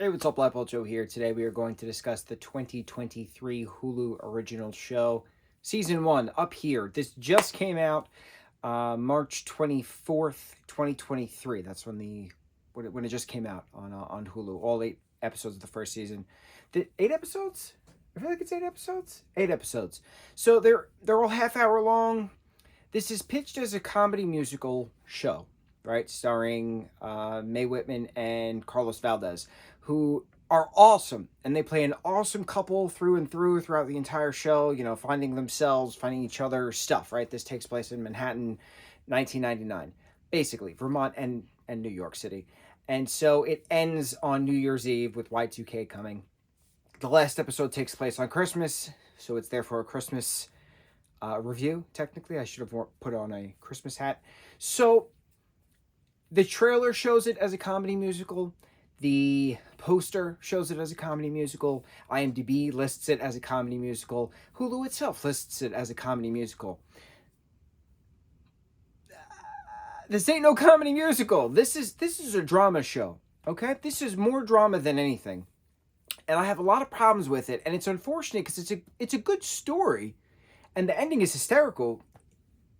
Hey, what's up, lightboltjoe here. Today we are going to discuss the 2023 Hulu original show, Season 1, up here. This just came out March 24th, 2023. That's when it just came out on Hulu. All 8 episodes of the first season. 8 episodes? I feel like it's 8 episodes. 8 episodes. So they're all half-hour long. This is pitched as a comedy musical show, right? Starring Mae Whitman and Carlos Valdez, who are awesome. And they play an awesome couple through and through throughout the entire show, you know, finding themselves, finding each other stuff, right? This takes place in Manhattan, 1999. Basically, Vermont and New York City. And so it ends on New Year's Eve with Y2K coming. The last episode takes place on Christmas, so it's therefore a Christmas review, technically. I should have put on a Christmas hat. So the trailer shows it as a comedy musical. The poster shows it as a comedy musical. IMDb lists it as a comedy musical. Hulu itself lists it as a comedy musical. This ain't no comedy musical. This is a drama show, okay? This is more drama than anything. And I have a lot of problems with it, and it's unfortunate because it's a good story, and the ending is hysterical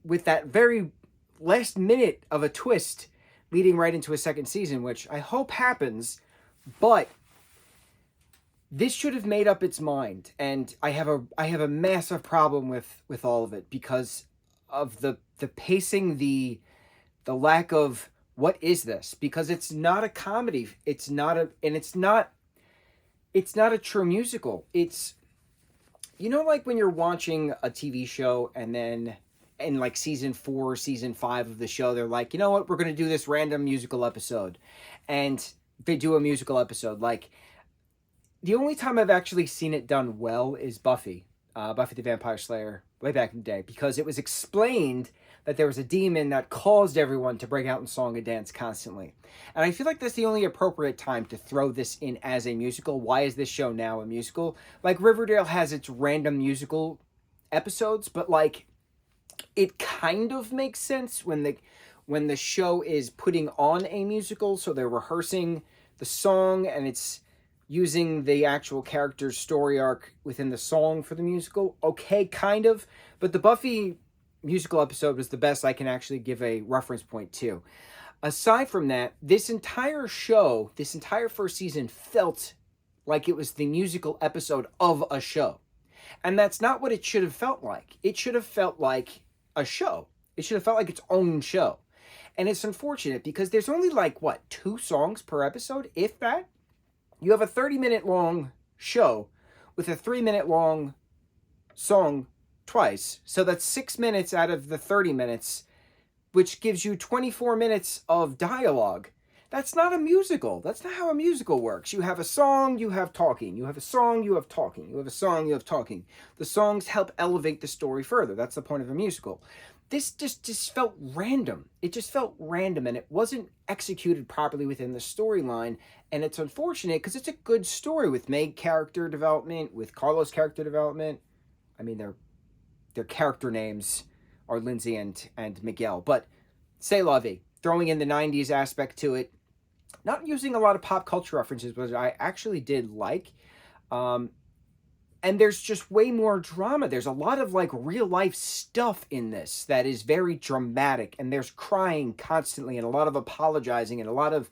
with that very last minute of a twist leading right into a second season, which I hope happens, but this should have made up its mind, and I have a massive problem with all of it because of the pacing, the lack of what is this? Because it's not a comedy. It's not a true musical. It's, you know, like when you're watching a TV show and then in like season 4, season 5 of the show, they're like, you know what, we're going to do this random musical episode. And they do a musical episode. Like, the only time I've actually seen it done well is Buffy the Vampire Slayer, way back in the day, because it was explained that there was a demon that caused everyone to break out in song and dance constantly. And I feel like that's the only appropriate time to throw this in as a musical. Why is this show now a musical? Like, Riverdale has its random musical episodes, but like, it kind of makes sense when the show is putting on a musical, so they're rehearsing the song and it's using the actual character's story arc within the song for the musical. Okay, kind of. But the Buffy musical episode was the best I can actually give a reference point to. Aside from that, this entire show, this entire first season felt like it was the musical episode of a show. And that's not what it should have felt like. It should have felt like a show. It should have felt like its own show. And it's unfortunate because there's only like, 2 songs per episode, if that? You have a 30-minute long show with a 3-minute long song twice. So that's 6 minutes out of the 30 minutes, which gives you 24 minutes of dialogue. That's not a musical. That's not how a musical works. You have a song, you have talking. You have a song, you have talking. You have a song, you have talking. The songs help elevate the story further. That's the point of a musical. This just felt random. It just felt random, and it wasn't executed properly within the storyline. And it's unfortunate because it's a good story with Meg character development, with Carlos character development. I mean, their character names are Lindsay and Miguel. But c'est la vie. Throwing in the 90s aspect to it. Not using a lot of pop culture references, but I actually did like. And there's just way more drama. There's a lot of like real life stuff in this that is very dramatic. And there's crying constantly and a lot of apologizing and a lot of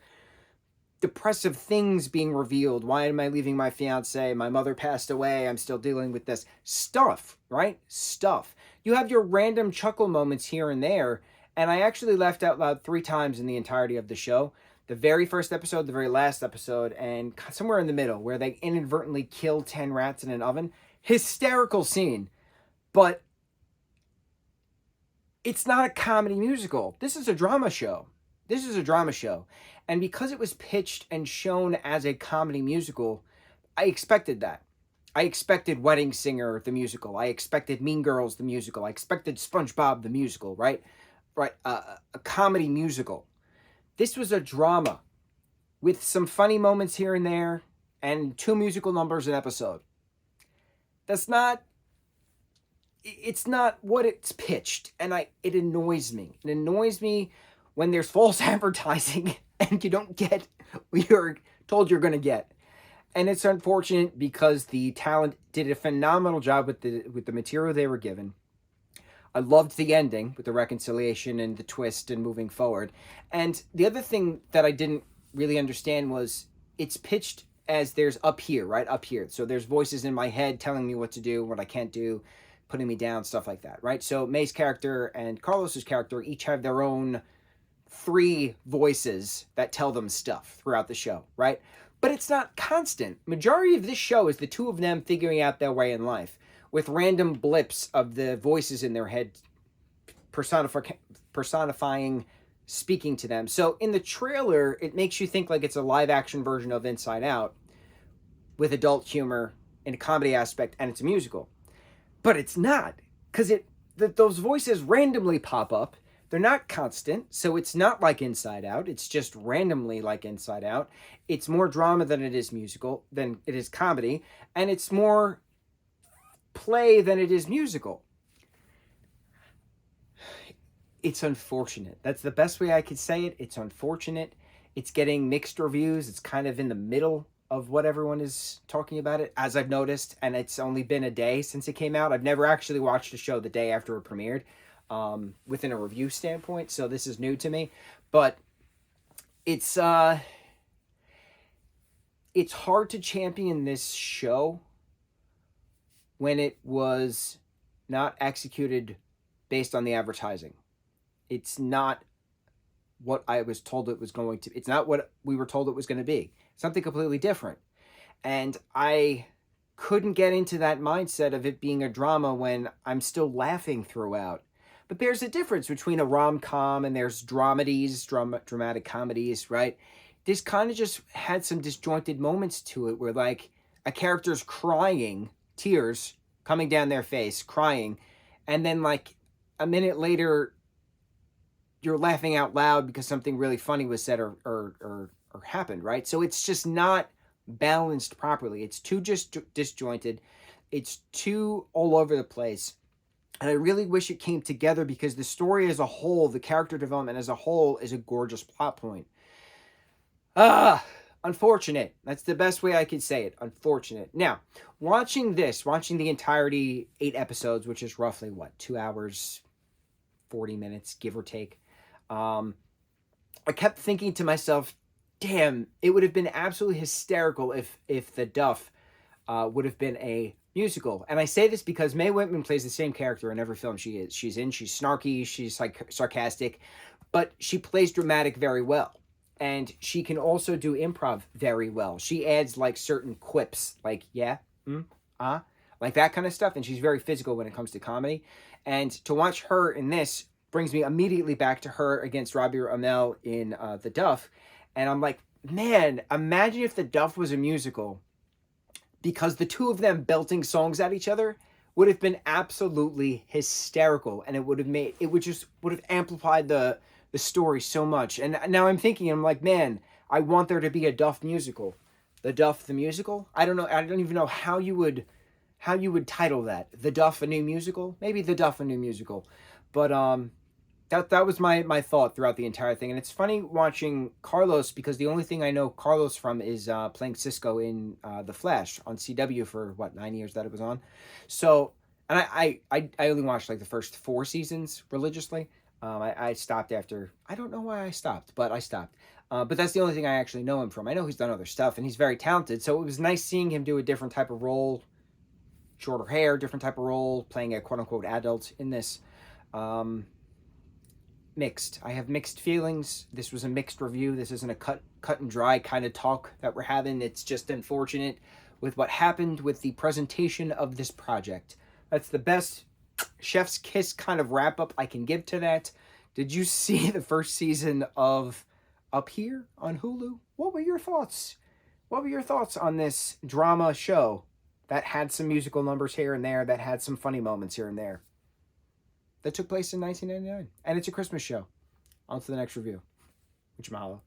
depressive things being revealed. Why am I leaving my fiance? My mother passed away. I'm still dealing with this stuff, right? Stuff. You have your random chuckle moments here and there. And I actually laughed out loud 3 times in the entirety of the show. The very first episode, the very last episode, and somewhere in the middle where they inadvertently kill 10 rats in an oven. Hysterical scene. But it's not a comedy musical. This is a drama show. This is a drama show. And because it was pitched and shown as a comedy musical, I expected that. I expected Wedding Singer, the musical. I expected Mean Girls, the musical. I expected SpongeBob, the musical, right? Right, a comedy musical. This was a drama with some funny moments here and there and 2 musical numbers an episode. It's not what it's pitched, and it annoys me. It annoys me when there's false advertising and you don't get what you're told you're going to get. And it's unfortunate because the talent did a phenomenal job with the material they were given. I loved the ending with the reconciliation and the twist and moving forward. And the other thing that I didn't really understand was it's pitched as there's up here, right? Up here. So there's voices in my head telling me what to do, what I can't do, putting me down, stuff like that, right? So May's character and Carlos's character each have their own 3 voices that tell them stuff throughout the show, right? But it's not constant. Majority of this show is the 2 of them figuring out their way in life, with random blips of the voices in their head personifying, speaking to them. So in the trailer, it makes you think like it's a live action version of Inside Out with adult humor and a comedy aspect, and it's a musical. But it's not, because those voices randomly pop up. They're not constant, so it's not like Inside Out. It's just randomly like Inside Out. It's more drama than it is musical, than it is comedy, and it's more play than it is musical. It's unfortunate. That's the best way I could say it. It's unfortunate. It's getting mixed reviews. It's kind of in the middle of what everyone is talking about it, as I've noticed, and it's only been a day since it came out. I've never actually watched a show the day after it premiered, within a review standpoint, so this is new to me. But it's hard to champion this show when it was not executed based on the advertising. It's not what I was told it was going to. It's not what we were told it was going to be. Something completely different. And I couldn't get into that mindset of it being a drama when I'm still laughing throughout. But there's a difference between a rom-com and there's dramatic comedies, right? This kind of just had some disjointed moments to it where like a character's crying, tears coming down their face, crying, and then like a minute later you're laughing out loud because something really funny was said or happened, right? So it's just not balanced properly. It's too just disjointed. It's too all over the place. And I really wish it came together because the story as a whole, the character development as a whole, is a gorgeous plot point. Unfortunate. That's the best way I could say it. Unfortunate. Now, watching the entirety, 8 episodes, which is roughly, 2 hours, 40 minutes, give or take. I kept thinking to myself, damn, it would have been absolutely hysterical if The Duff would have been a musical. And I say this because Mae Whitman plays the same character in every film she's in. She's snarky, she's like sarcastic, but she plays dramatic very well. And she can also do improv very well. She adds like certain quips, like yeah, like that kind of stuff. And she's very physical when it comes to comedy. And to watch her in this brings me immediately back to her against Robbie Amell in The Duff. And I'm like, man, imagine if The Duff was a musical, because the 2 of them belting songs at each other would have been absolutely hysterical, and it would have amplified the story so much. And now I'm thinking, I'm like, man, I want there to be a Duff musical. The Duff the musical? I don't know. I don't even know how you would title that. The Duff a new musical? Maybe The Duff a new musical. But that was my thought throughout the entire thing. And it's funny watching Carlos, because the only thing I know Carlos from is playing Cisco in The Flash on CW for 9 years that it was on. So, and I only watched like the first 4 seasons religiously. I stopped after, I don't know why I stopped, but I stopped. But that's the only thing I actually know him from. I know he's done other stuff, and he's very talented. So it was nice seeing him do a different type of role, shorter hair, different type of role, playing a quote-unquote adult in this. Mixed. I have mixed feelings. This was a mixed review. This isn't a cut and dry kind of talk that we're having. It's just unfortunate with what happened with the presentation of this project. That's the best chef's kiss kind of wrap up I can give to that. Did you see the first season of Up Here on Hulu? What were your thoughts? What were your thoughts on this drama show that had some musical numbers here and there, that had some funny moments here and there, that took place in 1999? And it's a Christmas show. On to the next review. Mucho mahalo.